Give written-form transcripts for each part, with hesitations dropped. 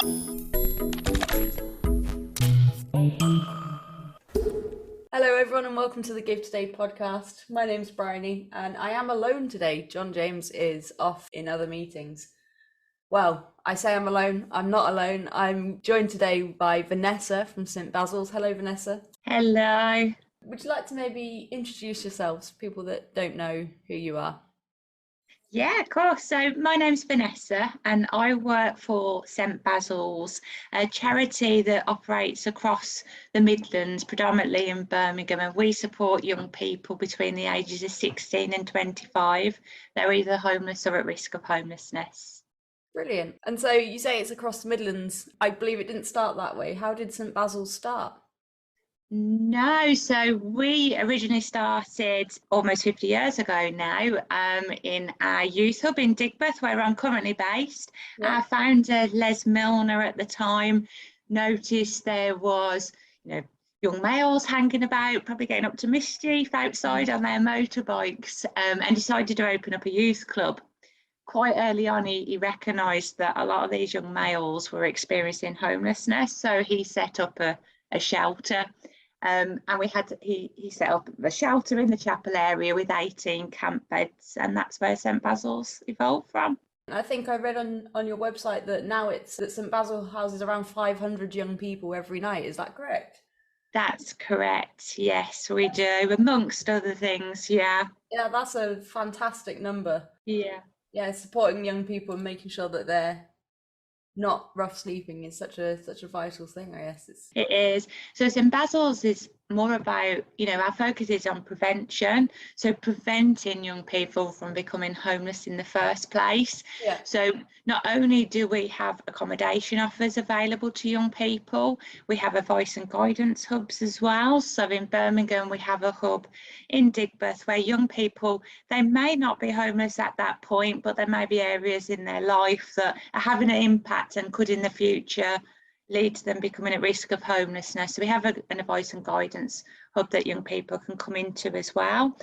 Hello, everyone, and welcome to the Give Today podcast. My name's Bryony, and I am alone today. John James is off in other meetings. Well, I say I'm alone. I'm not alone. I'm joined today by Vanessa from St Basil's. Hello, Vanessa. Hello. Would you like to maybe introduce yourselves, people that don't know who you are? Yeah, of course. So my name's Vanessa and I work for St Basil's, a charity that operates across the Midlands, predominantly in Birmingham, and we support young people between the ages of 16 and 25. They're either homeless or at risk of homelessness. Brilliant. And so you say it's across the Midlands. I believe it didn't start that way. How did St Basil's start? No, so we originally started almost 50 years ago now in our youth hub in Digbeth, where I'm currently based. Yeah. Our founder, Les Milner, at the time noticed there was, young males hanging about, probably getting up to mischief outside on their motorbikes, and decided to open up a youth club. Quite early on, he recognised that a lot of these young males were experiencing homelessness, so he set up a shelter. And he set up a shelter in the chapel area with 18 camp beds, and that's where St Basil's evolved from. I think I read on your website that now it's that St Basil houses around 500 young people every night. Is that correct? That's correct. Yes, we do, amongst other things. Yeah. Yeah, that's a fantastic number. Yeah. Yeah, supporting young people and making sure that they're not rough sleeping is such a vital thing, I guess. It is. So St Basil's is more about, our focus is on prevention, so preventing young people from becoming homeless in the first place. Yeah. So not only do we have accommodation offers available to young people, we have advice and guidance hubs as well. So in Birmingham we have a hub in Digbeth where young people, they may not be homeless at that point, but there may be areas in their life that are having an impact and could in the future lead to them becoming at risk of homelessness. So we have an advice and guidance hub that young people can come into as well.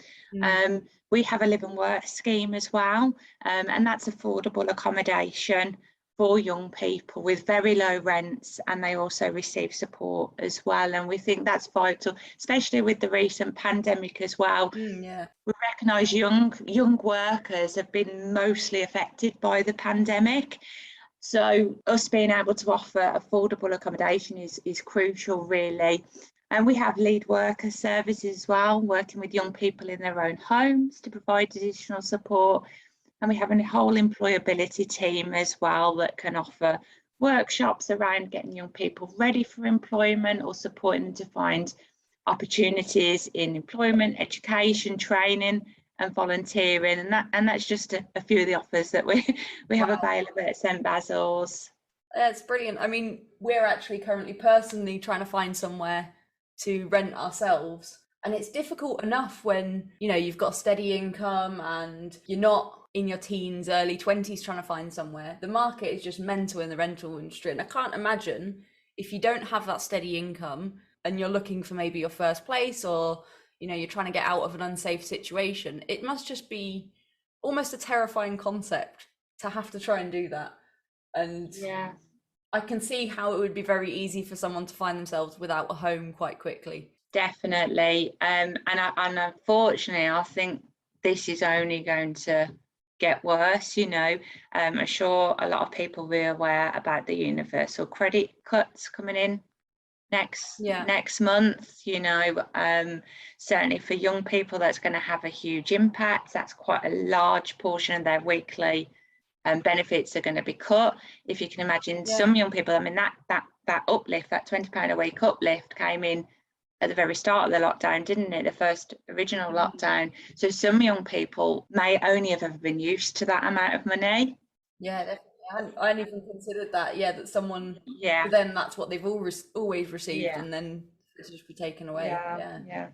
We have a live and work scheme as well, and that's affordable accommodation for young people with very low rents, and they also receive support as well. And we think that's vital, especially with the recent pandemic as well. Yeah. We recognise young workers have been mostly affected by the pandemic. So us being able to offer affordable accommodation is crucial, really. And we have lead worker services as well, working with young people in their own homes to provide additional support. And we have a whole employability team as well that can offer workshops around getting young people ready for employment or supporting them to find opportunities in employment, education, training and volunteering, and that's just a few of the offers that we have available at St Basil's. It's brilliant. I mean, we're actually currently personally trying to find somewhere to rent ourselves, and it's difficult enough when you've got a steady income and you're not in your teens, early 20s trying to find somewhere. The market is just mental in the rental industry, and I can't imagine if you don't have that steady income and you're looking for maybe your first place, or you're trying to get out of an unsafe situation, it must just be almost a terrifying concept to have to try and do that. And yeah, I can see how it would be very easy for someone to find themselves without a home quite quickly. Definitely. And unfortunately, I think this is only going to get worse. I'm sure a lot of people will be aware about the universal credit cuts coming in next month. Certainly for young people, that's going to have a huge impact. That's quite a large portion of their weekly benefits are going to be cut. If you can imagine, some young people, I mean, that uplift, that £20 a week uplift came in at the very start of the lockdown, didn't it? The first original lockdown. So some young people may only have ever been used to that amount of money. Yeah, definitely. I hadn't even considered that. Yeah, that someone, for them, that's what they've always received, and then it's just be taken away. Yeah.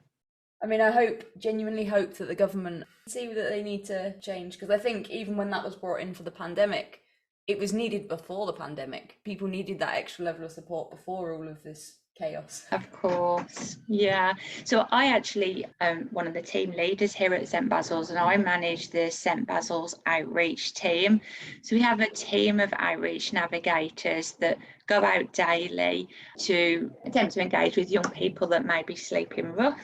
I mean, I genuinely hope that the government see that they need to change, because I think even when that was brought in for the pandemic, it was needed before the pandemic. People needed that extra level of support before all of this chaos. Of course, yeah. So I actually one of the team leaders here at St Basil's, and I manage the St Basil's outreach team. So we have a team of outreach navigators that go out daily to attempt to engage with young people that may be sleeping rough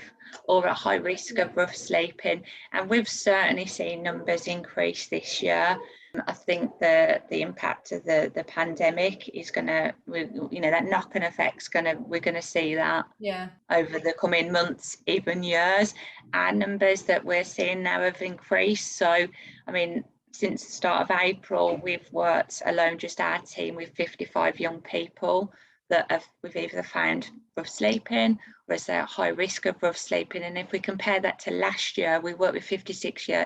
or at high risk of rough sleeping. And we've certainly seen numbers increase this year. I think the impact of the pandemic is going to, that knock-on effect's we're going to see that over the coming months, even years. Our numbers that we're seeing now have increased. So, I mean, since the start of April, we've worked alone, just our team, with 55 young people that we've either found rough sleeping or as they're at high risk of rough sleeping. And if we compare that to last year, we worked with 56 young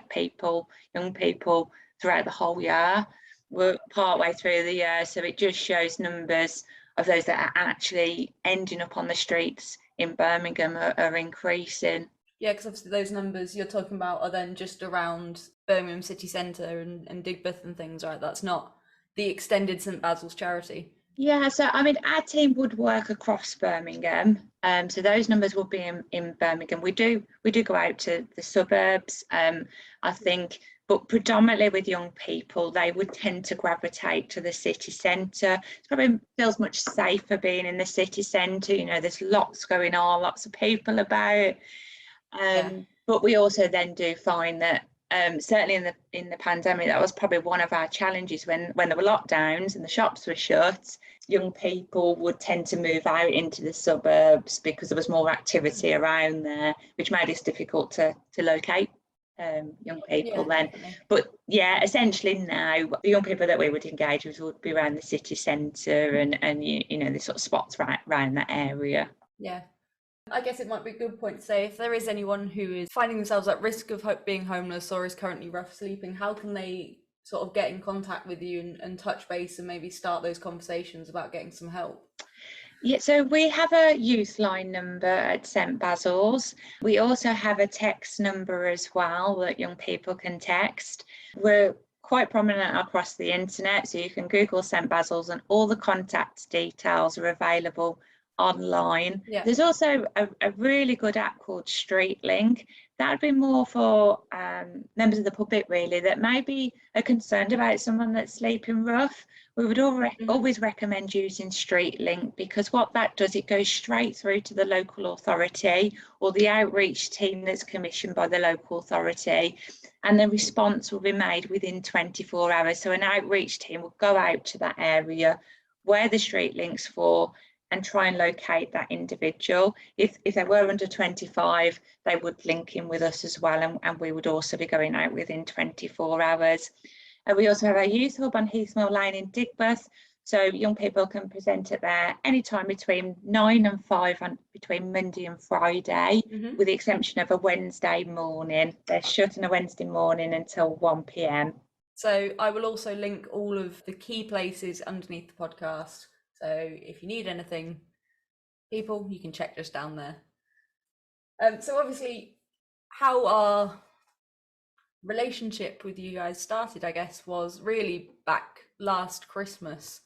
people throughout the whole year. We're partway through the year, so it just shows numbers of those that are actually ending up on the streets in Birmingham are increasing. Yeah, because obviously those numbers you're talking about are then just around Birmingham city centre and Digbeth and things, right? That's not the extended St Basil's charity. Yeah, so I mean, our team would work across Birmingham. So those numbers will be in Birmingham. We do go out to the suburbs, I think, but predominantly with young people, they would tend to gravitate to the city centre. It probably feels much safer being in the city centre. You know, there's lots going on, lots of people about. But we also then do find that certainly in the pandemic, that was probably one of our challenges when there were lockdowns and the shops were shut. Young people would tend to move out into the suburbs because there was more activity around there, which made it difficult to locate young people then. Definitely. But yeah, essentially now the young people that we would engage with would be around the city centre and the sort of spots around that area. Yeah. I guess it might be a good point to say, if there is anyone who is finding themselves at risk of being homeless or is currently rough sleeping, how can they sort of get in contact with you and touch base and maybe start those conversations about getting some help? Yeah, so we have a youth line number at St Basil's. We also have a text number as well that young people can text. We're quite prominent across the internet, so you can Google St Basil's and all the contact details are available online. Yeah. There's also a really good app called Streetlink. That would be more for members of the public, really, that maybe are concerned about someone that's sleeping rough. We would always recommend using Streetlink, because what that does, it goes straight through to the local authority or the outreach team that's commissioned by the local authority, and the response will be made within 24 hours. So an outreach team will go out to that area where the Streetlink's for and try and locate that individual. If they were under 25, they would link in with us as well, and we would also be going out within 24 hours. We also have our youth hub on Heathmill Lane in Digbeth, so young people can present it there anytime between 9 and 5 between Monday and Friday, with the exception of a Wednesday morning. They're shut on a Wednesday morning until 1 p.m. So I will also link all of the key places underneath the podcast. So if you need anything, people, you can check just down there. So obviously, how our relationship with you guys started, I guess, was really back last Christmas,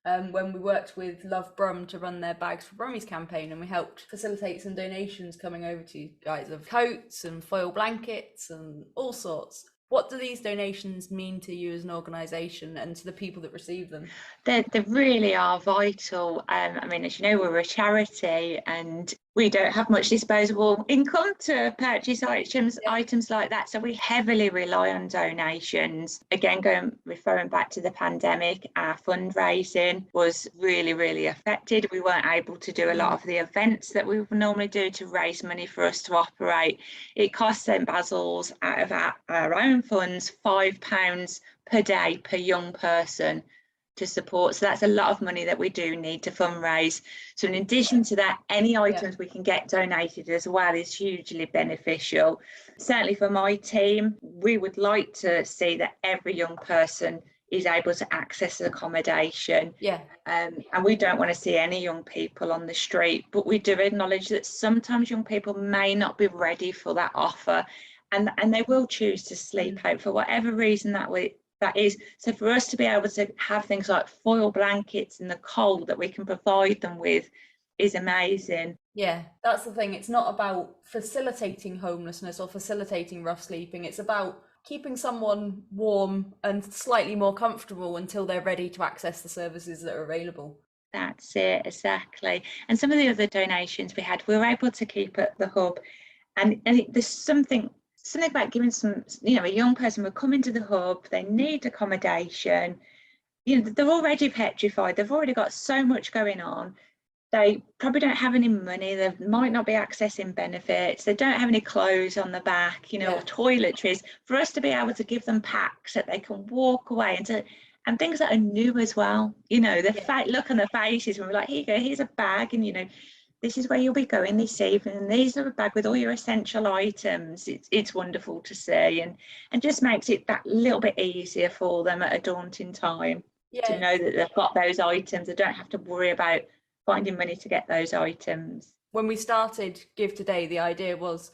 when we worked with Love Brum to run their Bags for Brummies campaign, and we helped facilitate some donations coming over to you guys of coats and foil blankets and all sorts. What do these donations mean to you as an organisation and to the people that receive them? They really are vital. I mean, as you know, we're a charity and we don't have much disposable income to purchase items like that. So we heavily rely on donations. Again, referring back to the pandemic, our fundraising was really, really affected. We weren't able to do a lot of the events that we would normally do to raise money for us to operate. It cost St Basil's, out of our own funds, £5 per day per young person to support. So that's a lot of money that we do need to fundraise. So in addition to that, any items we can get donated as well is hugely beneficial. Certainly for my team, we would like to see that every young person is able to access accommodation. And we don't want to see any young people on the street, but we do acknowledge that sometimes young people may not be ready for that offer, and they will choose to sleep out for whatever reason that is. So for us to be able to have things like foil blankets in the cold that we can provide them with is amazing. Yeah, that's the thing. It's not about facilitating homelessness or facilitating rough sleeping. It's about keeping someone warm and slightly more comfortable until they're ready to access the services that are available. That's it, exactly. And some of the other donations we had, we were able to keep at the hub. And there's something about giving some, a young person will come into the hub, they need accommodation, they're already petrified, they've already got so much going on. They probably don't have any money, they might not be accessing benefits, they don't have any clothes on the back, or toiletries. For us to be able to give them packs that they can walk away and things that are new as well, look on their faces when we're like, here you go, here's a bag, and this is where you'll be going this evening, and these are a bag with all your essential items. It's wonderful to see, and just makes it that little bit easier for them at a daunting time to know that they've got those items. They don't have to worry about finding money to get those items. When we started Give Today, the idea was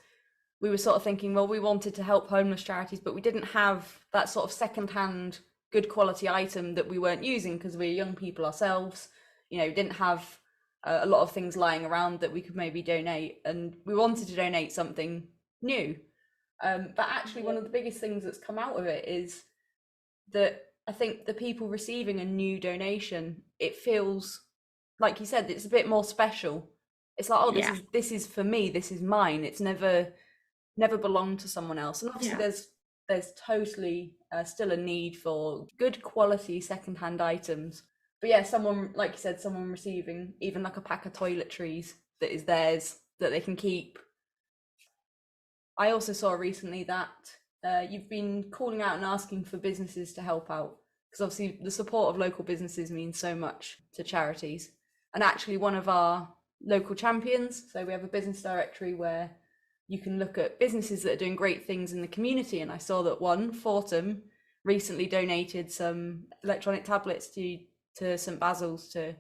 we were sort of thinking, well, we wanted to help homeless charities, but we didn't have that sort of secondhand good quality item that we weren't using because we're young people ourselves. We didn't have a lot of things lying around that we could maybe donate, and we wanted to donate something new. But actually one of the biggest things that's come out of it is that I think the people receiving a new donation, it feels, like you said, it's a bit more special. It's like, oh, this is for me, this is mine. It's never belonged to someone else. And obviously there's totally still a need for good quality secondhand items. But yeah, someone, like you said, someone receiving even like a pack of toiletries that is theirs, that they can keep. I also saw recently that you've been calling out and asking for businesses to help out, because obviously the support of local businesses means so much to charities. And actually one of our local champions, so we have a business directory where you can look at businesses that are doing great things in the community, and I saw that one, Fortum, recently donated some electronic tablets to St Basil's to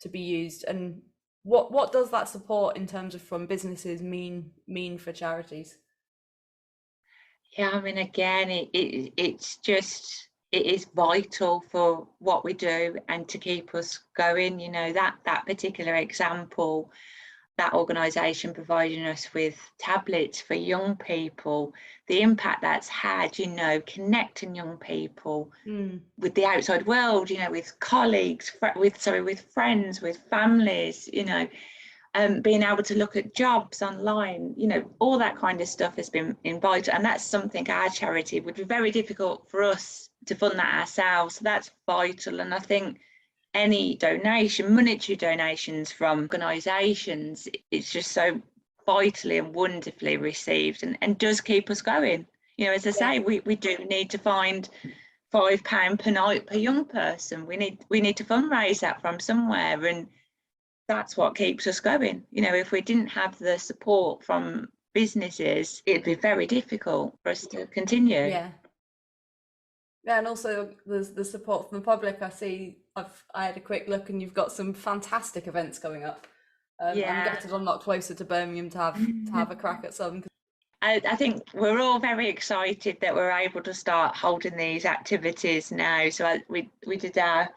be used. And what does that support in terms of from businesses mean for charities? Yeah, I mean, again, it is vital for what we do and to keep us going. That particular example, that organisation providing us with tablets for young people, the impact that's had, connecting young people with the outside world, with colleagues, with friends, with families, being able to look at jobs online, all that kind of stuff has been vital. And that's something our charity would be very difficult for us to fund that ourselves. So that's vital. And I think any donation, monetary donations from organisations, it's just so vitally and wonderfully received and does keep us going. As I say, we do need to find £5 per night per young person. We need to fundraise that from somewhere, and that's what keeps us going. If we didn't have the support from businesses, it'd be very difficult for us to continue. Yeah, and also there's the support from the public. I had a quick look, and you've got some fantastic events coming up. I'm gutted I'm not closer to Birmingham to have a crack at some. I think we're all very excited that we're able to start holding these activities now. So we did our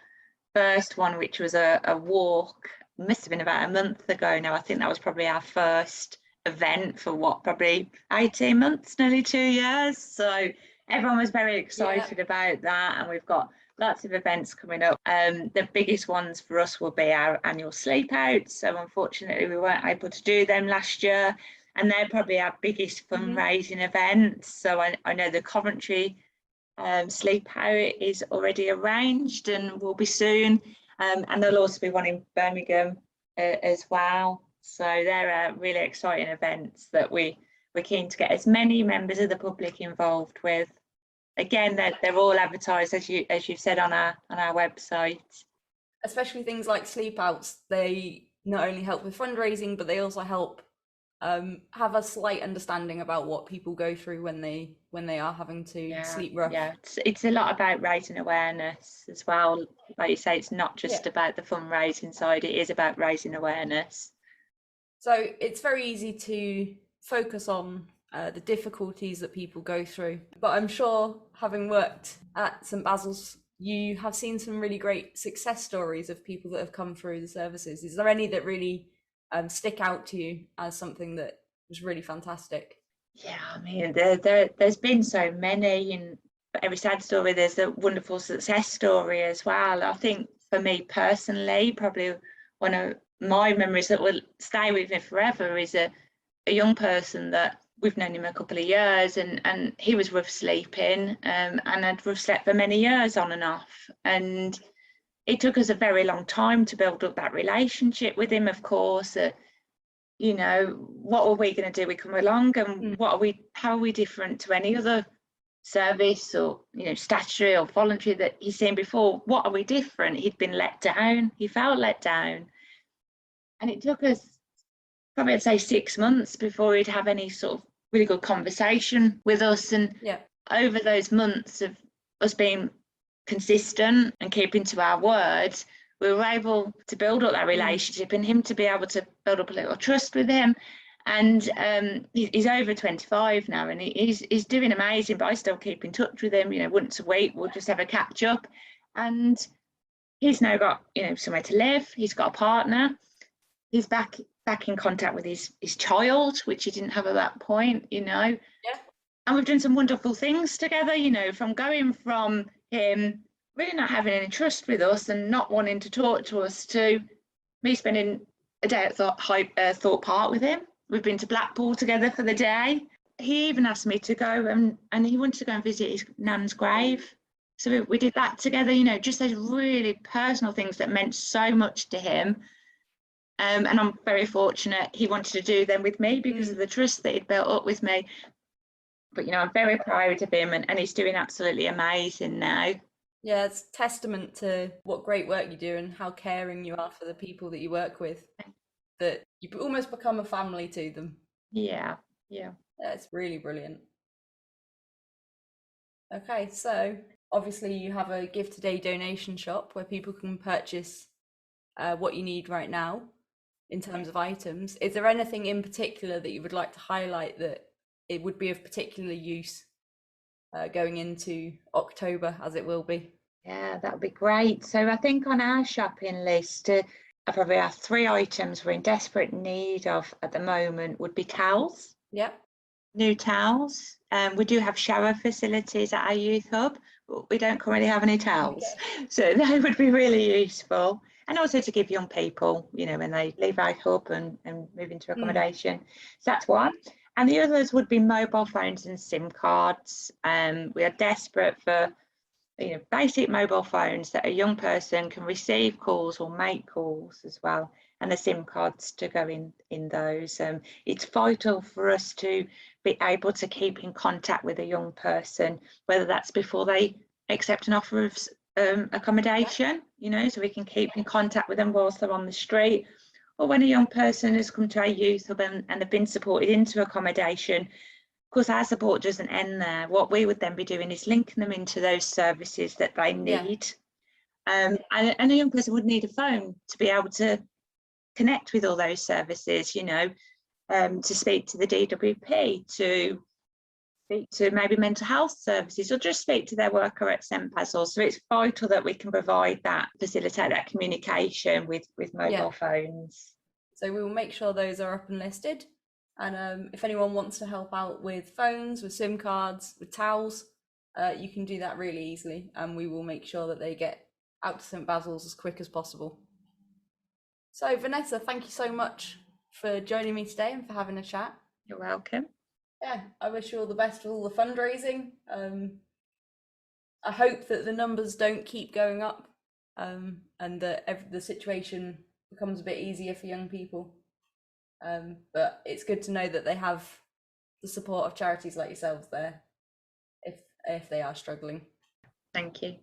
first one, which was a walk. Must have been about a month ago now. I think that was probably our first event for probably 18 months, nearly 2 years. So everyone was very excited about that, and we've got lots of events coming up. The biggest ones for us will be our annual sleep outs. So unfortunately we weren't able to do them last year, and they're probably our biggest fundraising events. So I know the Coventry sleep out is already arranged and will be soon. And there'll also be one in Birmingham as well. So they're really exciting events that we're keen to get as many members of the public involved with. Again, they're all advertised, as you've said, on our website. Especially things like sleep outs, they not only help with fundraising, but they also help have a slight understanding about what people go through when they are having to sleep rough. Yeah, it's a lot about raising awareness as well. Like you say, it's not just about the fundraising side, it is about raising awareness. So it's very easy to focus on the difficulties that people go through, but I'm sure, having worked at St Basil's, you have seen some really great success stories of people that have come through the services. Is there any that really stick out to you as something that was really fantastic? Yeah, I mean, there's been so many, and for every sad story, there's a wonderful success story as well. I think for me personally, probably one of my memories that will stay with me forever is a young person that we've known him a couple of years, and he was rough sleeping, and had rough slept for many years on and off. And it took us a very long time to build up that relationship with him, of course. You know, what are we going to do? We come along, and how are we different to any other service or, you know, statutory or voluntary that he's seen before? What are we different? He'd been let down. He felt let down. And it took us probably, I'd say, 6 months before he'd have any sort of really good conversation with us. And over those months of us being consistent and keeping to our words, we were able to build up that relationship, and him to be able to build up a little trust with him. And he's over 25 now, and he's doing amazing, but I still keep in touch with him, you know, once a week. We'll just have a catch up. And he's now got, you know, somewhere to live. He's got a partner. He's back in contact with his child, which he didn't have at that point, you know. And we've done some wonderful things together, you know, from going from him really not having any trust with us and not wanting to talk to us, to me spending a day at Thorpe Park with him. We've been to Blackpool together for the day. He even asked me to go and he wanted to go and visit his nan's grave. So we did that together, you know, just those really personal things that meant so much to him. And I'm very fortunate he wanted to do them with me because of the trust that he'd built up with me. But, you know, I'm very proud of him, and he's doing absolutely amazing now. Yeah, it's testament to what great work you do and how caring you are for the people that you work with, that you almost become a family to them. Yeah. It's really brilliant. Okay, so obviously you have a Give Today donation shop where people can purchase what you need right now in terms of items. Is there anything in particular that you would like to highlight that it would be of particular use going into October, as it will be? Yeah, that would be great. So I think on our shopping list, probably our 3 items we're in desperate need of at the moment would be towels. Yep. New towels. We do have shower facilities at our youth hub, but we don't currently have any towels. Okay. So they would be really useful. And also to give young people, you know, when they leave our hub and move into accommodation. So that's one. And the others would be mobile phones and SIM cards. We are desperate for, you know, basic mobile phones that a young person can receive calls or make calls as well, and the SIM cards to go in those. It's vital for us to be able to keep in contact with a young person, whether that's before they accept an offer of accommodation, you know, so we can keep in contact with them whilst they're on the street, or when a young person has come to our youth hub and have been supported into accommodation. Of course, our support doesn't end there. What we would then be doing is linking them into those services that they need. And a young person would need a phone to be able to connect with all those services, you know, to speak to the DWP, to speak to maybe mental health services, or just speak to their worker at St Basil's. So it's vital that we can provide that, facilitate that communication with mobile phones. So we will make sure those are up and listed. And if anyone wants to help out with phones, with SIM cards, with towels, you can do that really easily. And we will make sure that they get out to St Basil's as quick as possible. So Vanessa, thank you so much for joining me today and for having a chat. You're welcome. Yeah, I wish you all the best with all the fundraising. I hope that the numbers don't keep going up, and that the situation becomes a bit easier for young people. But it's good to know that they have the support of charities like yourselves there if they are struggling. Thank you.